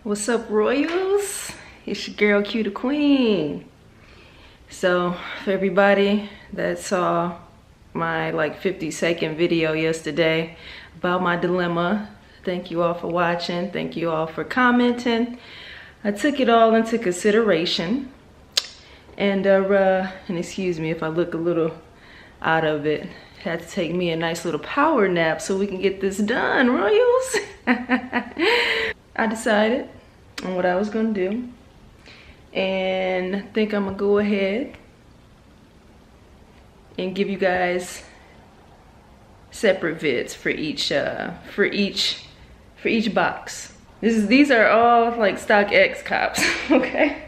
What's up, Royals? It's your girl QdaQueen. So for everybody that saw my like 50-second video yesterday about my dilemma, thank you all for watching. Thank you all for commenting. I took it all into consideration. And excuse me if I look a little out of it. Had to take me a nice little power nap so we can get this done, Royals. I decided on what I was gonna do, and I think I'm gonna go ahead and give you guys separate vids for each box. These are all like Stockx cops, okay?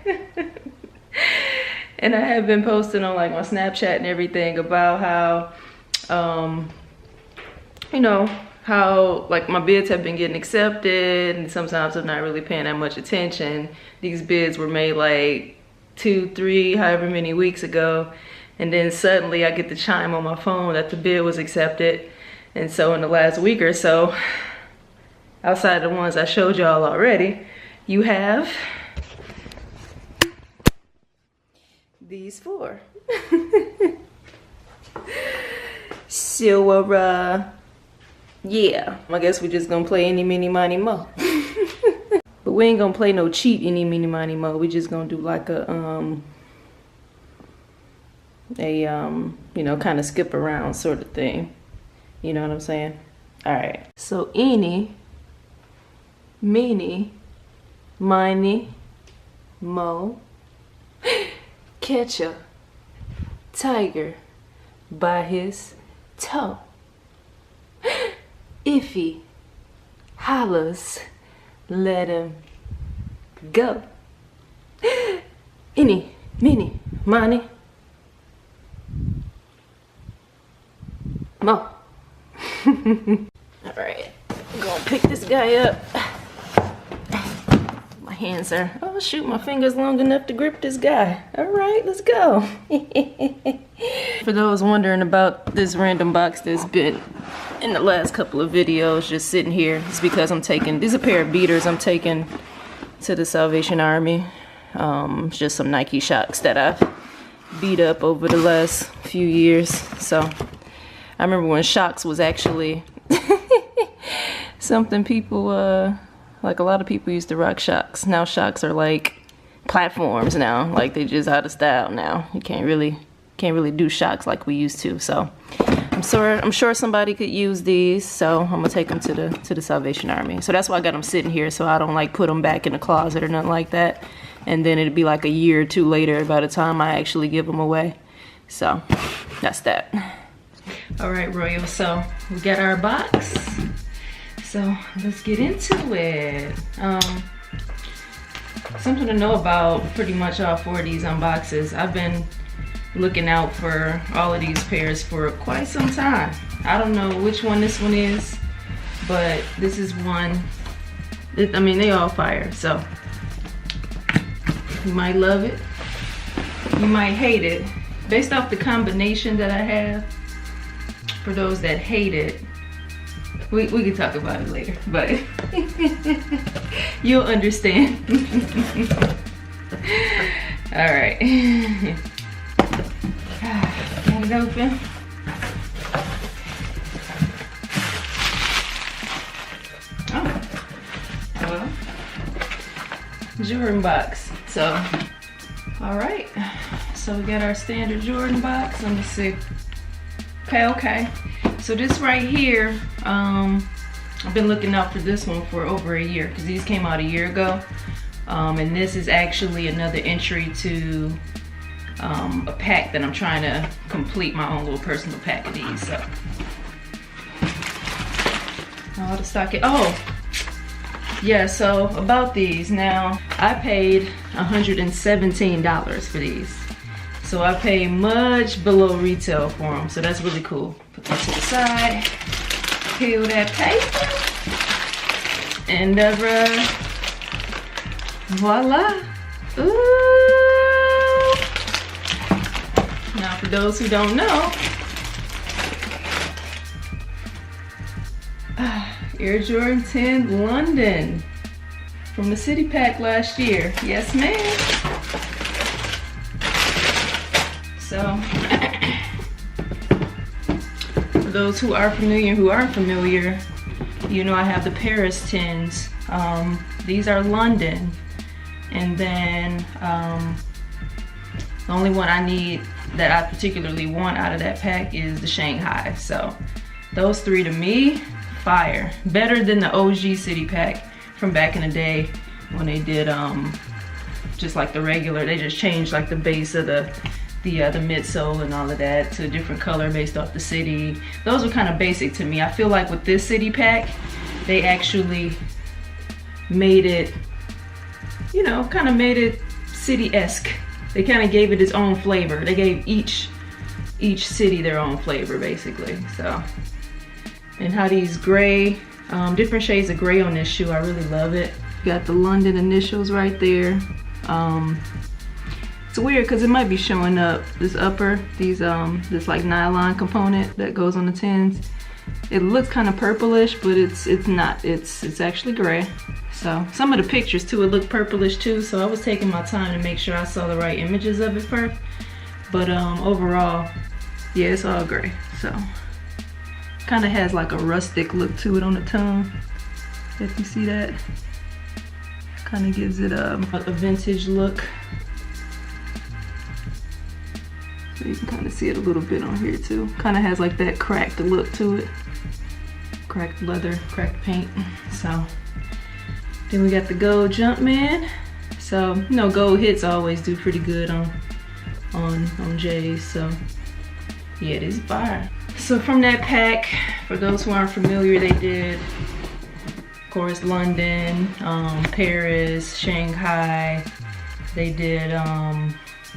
And I have been posting on like my Snapchat and everything about how you know, how like my bids have been getting accepted, and sometimes I'm not really paying that much attention. These bids were made like 2, 3, however many weeks ago, and then suddenly I get the chime on my phone that the bid was accepted. And so in the last week or so, outside of the ones I showed y'all already, you have these 4. So yeah, I guess we're just gonna play any, mini, money, mo. But we ain't gonna play no cheat any, mini, money, mo. We just gonna do like a you know, kind of skip around sort of thing. You know what I'm saying? All right. So any, mini, miny, mo. Catch a tiger by his toe. If he hollers, let him go. Any, mini, money, mo. All right, I'm gonna pick this guy up. My hands are, oh shoot, my fingers long enough to grip this guy. All right, let's go. For those wondering about this random box that's been in the last couple of videos just sitting here, it's because I'm taking, these are a pair of beaters I'm taking to the Salvation Army. Just some Nike Shox that I've beat up over the last few years. So I remember when Shox was actually something people, like a lot of people used to rock Shox. Now Shox are like platforms now, like they just out of style now. You can't really do Shox like we used to. So I'm sure somebody could use these, so I'm gonna take them to the Salvation Army. So that's why I got them sitting here, so I don't like put them back in the closet or nothing like that, and then it'd be like a year or 2 later by the time I actually give them away. So that's that. All right, Royal, so we got our box, so let's get into it. Something to know about pretty much all 4 of these unboxes. I've been looking out for all of these pairs for quite some time. I don't know which one this one is, but this is one. I mean, they all fire, so you might love it, you might hate it. Based off the combination that I have, for those that hate it, we can talk about it later, but you'll understand. All right. Got it open. Oh, well, Jordan box. So, all right. So we got our standard Jordan box. Let me see. Okay. So this right here, I've been looking out for this one for over a year because these came out a year ago. And this is actually another entry to a pack that I'm trying to complete, my own little personal pack of these. So all the Stockx. Oh yeah, so about these, now I paid $117 for these, so I paid much below retail for them, so that's really cool. Put that to the side, peel that paper, and voila. Ooh. Now for those who don't know, Air Jordan 10 London. from the city pack last year. Yes, ma'am. So, for those who are familiar and who aren't familiar, you know I have the Paris tins. These are London. And then the only one I need that I particularly want out of that pack is the Shanghai. So those three to me, fire. Better than the OG city pack from back in the day when they did just like the regular, they just changed like the base of the midsole and all of that to a different color based off the city. Those were kind of basic to me. I feel like with this city pack, they actually made it, you know, kind of made it city-esque. They kind of gave it its own flavor. They gave each city their own flavor, basically. So, and how these gray, different shades of gray on this shoe, I really love it. Got the London initials right there. It's weird because it might be showing up, this upper, these this like nylon component that goes on the tins. It looks kind of purplish, but it's not. It's actually gray. So some of the pictures too, it looked purplish too. So I was taking my time to make sure I saw the right images of it first. But overall, yeah, it's all gray. So kind of has like a rustic look to it on the tongue. If you see that, kind of gives it a vintage look. So you can kind of see it a little bit on here too. Kind of has like that cracked look to it. Cracked leather, cracked paint. So then we got the gold Jumpman. So you know, gold hits always do pretty good on J's. So yeah, it is fire. So from that pack, for those who aren't familiar, they did, of course, London, Paris, Shanghai. They did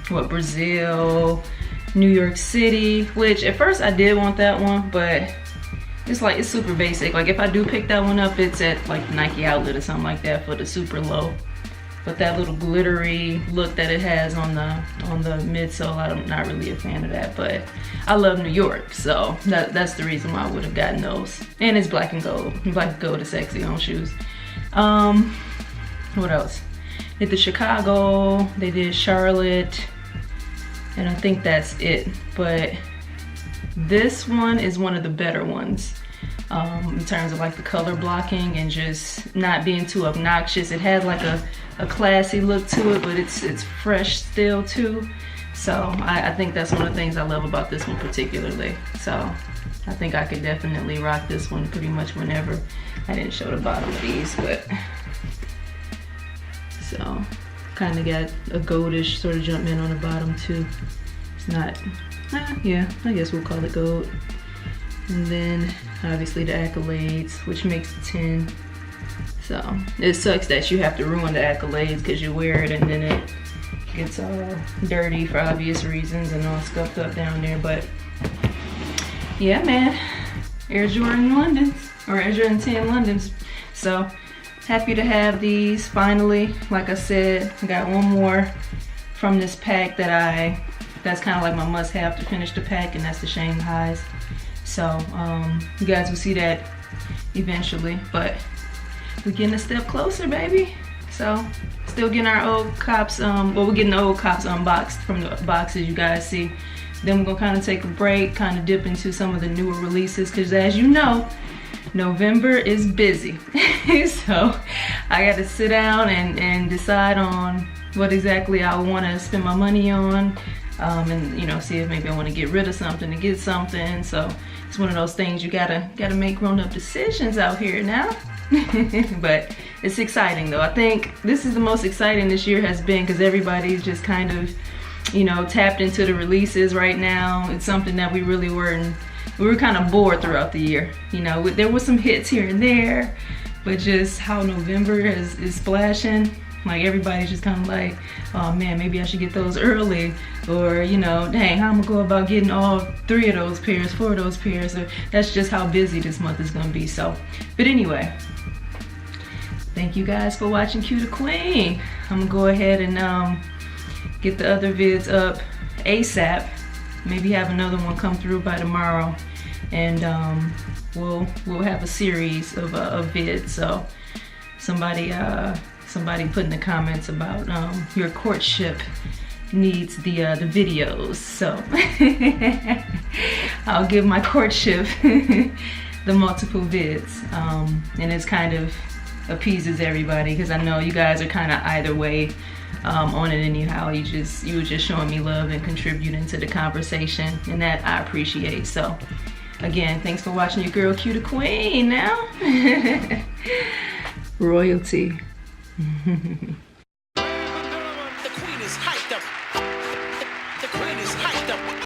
Brazil, New York City, which at first I did want that one, but it's like, it's super basic. Like if I do pick that one up, it's at like Nike Outlet or something like that for the super low. But that little glittery look that it has on the midsole, I'm not really a fan of that, but I love New York, so that's the reason why I would have gotten those. And it's black and gold. Black and gold is sexy on shoes. What else? Did the Chicago, they did Charlotte, and I think that's it. But this one is one of the better ones in terms of like the color blocking and just not being too obnoxious. It has like a classy look to it, but it's fresh still too. So I think that's one of the things I love about this one particularly. So I think I could definitely rock this one pretty much whenever. I didn't show the bottom of these, but so kind of got a goldish sort of Jumpman on the bottom too. It's not, yeah, I guess we'll call it gold. And then obviously the accolades, which makes the 10. So it sucks that you have to ruin the accolades because you wear it and then it gets all dirty for obvious reasons and all scuffed up down there. But yeah, man, Air Jordan Londons, or Air Jordan 10 Londons. So happy to have these finally. Like I said, I got one more from this pack that's kind of like my must-have to finish the pack, and that's the Shanghais. So you guys will see that eventually, but we're getting a step closer, baby. So still getting our old cops, well, we're getting the old cops unboxed from the boxes you guys see. Then we're gonna kind of take a break, kind of dip into some of the newer releases, because as you know, November is busy. So I got to sit down and decide on what exactly I want to spend my money on, and you know, see if maybe I want to get rid of something to get something. So it's one of those things you gotta make grown-up decisions out here now. But it's exciting though. I think this is the most exciting this year has been, because everybody's just kind of, you know, tapped into the releases right now. It's something that we really weren't. We were kind of bored throughout the year. You know, there were some hits here and there, but just how November is splashing, like everybody's just kind of like, oh man, maybe I should get those early, or you know, dang, how I'm gonna go about getting all 3 of those pairs, 4 of those pairs. So that's just how busy this month is gonna be. So, but anyway, thank you guys for watching QdaQueen. I'm gonna go ahead and get the other vids up ASAP. Maybe have another one come through by tomorrow, and we'll have a series of vids. So somebody somebody put in the comments about your courtship needs the videos, so I'll give my courtship the multiple vids, and it's kind of appeases everybody because I know you guys are kind of either way on it anyhow. You were just showing me love and contributing to the conversation, and that I appreciate. So again, thanks for watching your girl QdaQueen now. Royalty.